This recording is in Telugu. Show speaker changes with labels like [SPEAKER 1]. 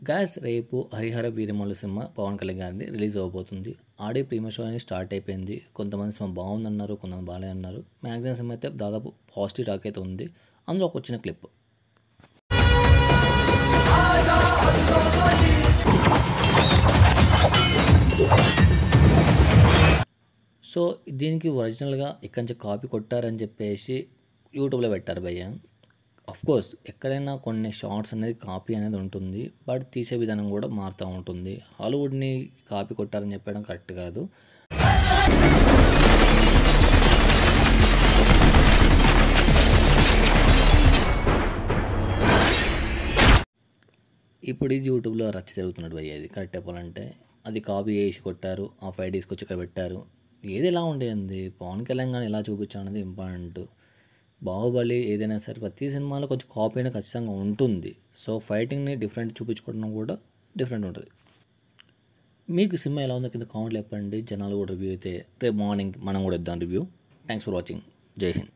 [SPEAKER 1] గాయస్ రేపు హరిహర వీరమల్లు సినిమా పవన్ కళ్యాణ్ గారిది రిలీజ్ అవ్వబోతుంది. ఆడియో ప్రీమియర్ షో అనేది స్టార్ట్ అయిపోయింది. కొంతమంది సినిమా బాగుందన్నారు, కొంతమంది బాగాలేదన్నారు. మ్యాక్సిమం సినిమా అయితే దాదాపు పాజిటివ్ టాక్ అయితే ఉంది. అందులో ఒక వచ్చిన క్లిప్. సో దీనికి ఒరిజినల్గా ఇక్కడి నుంచి కాపీ కొట్టారని చెప్పేసి యూట్యూబ్లో పెట్టారు భయ్య. కోర్స్ ఎక్కడైనా కొన్ని షార్ట్స్ అనేది కాపీ అనేది ఉంటుంది, బట్ తీసే విధానం కూడా మారుతూ ఉంటుంది. హాలీవుడ్ని కాపీ కొట్టారని చెప్పడం కరెక్ట్ కాదు. ఇప్పుడు ఇది యూట్యూబ్లో రచ్చ జరుగుతున్నట్టు భయ్య. ఇది కరెక్ట్ చెప్పాలంటే అది కాపీ చేసి కొట్టారు, ఆ 5 డేస్కి వచ్చి ఇక్కడ పెట్టారు. ఏది ఎలా ఉండేది, పవన్ కళ్యాణ్ గారిని ఎలా చూపించాం అనేది ఇంపార్టెంట్. బాహుబలి ఏదైనా సరే ప్రతి సినిమాలో కొంచెం కాపీ అనేది ఖచ్చితంగా ఉంటుంది. సో ఫైటింగ్ని డిఫరెంట్ చూపించుకోవడం కూడా డిఫరెంట్ ఉంటుంది. మీకు సినిమా ఎలా ఉందో కింద కామెంట్లు చెప్పండి. జనాలు కూడా రివ్యూ అయితే రేపు మార్నింగ్ మనం కూడా ఇద్దాం రివ్యూ. Thanks for watching. జై హింద్.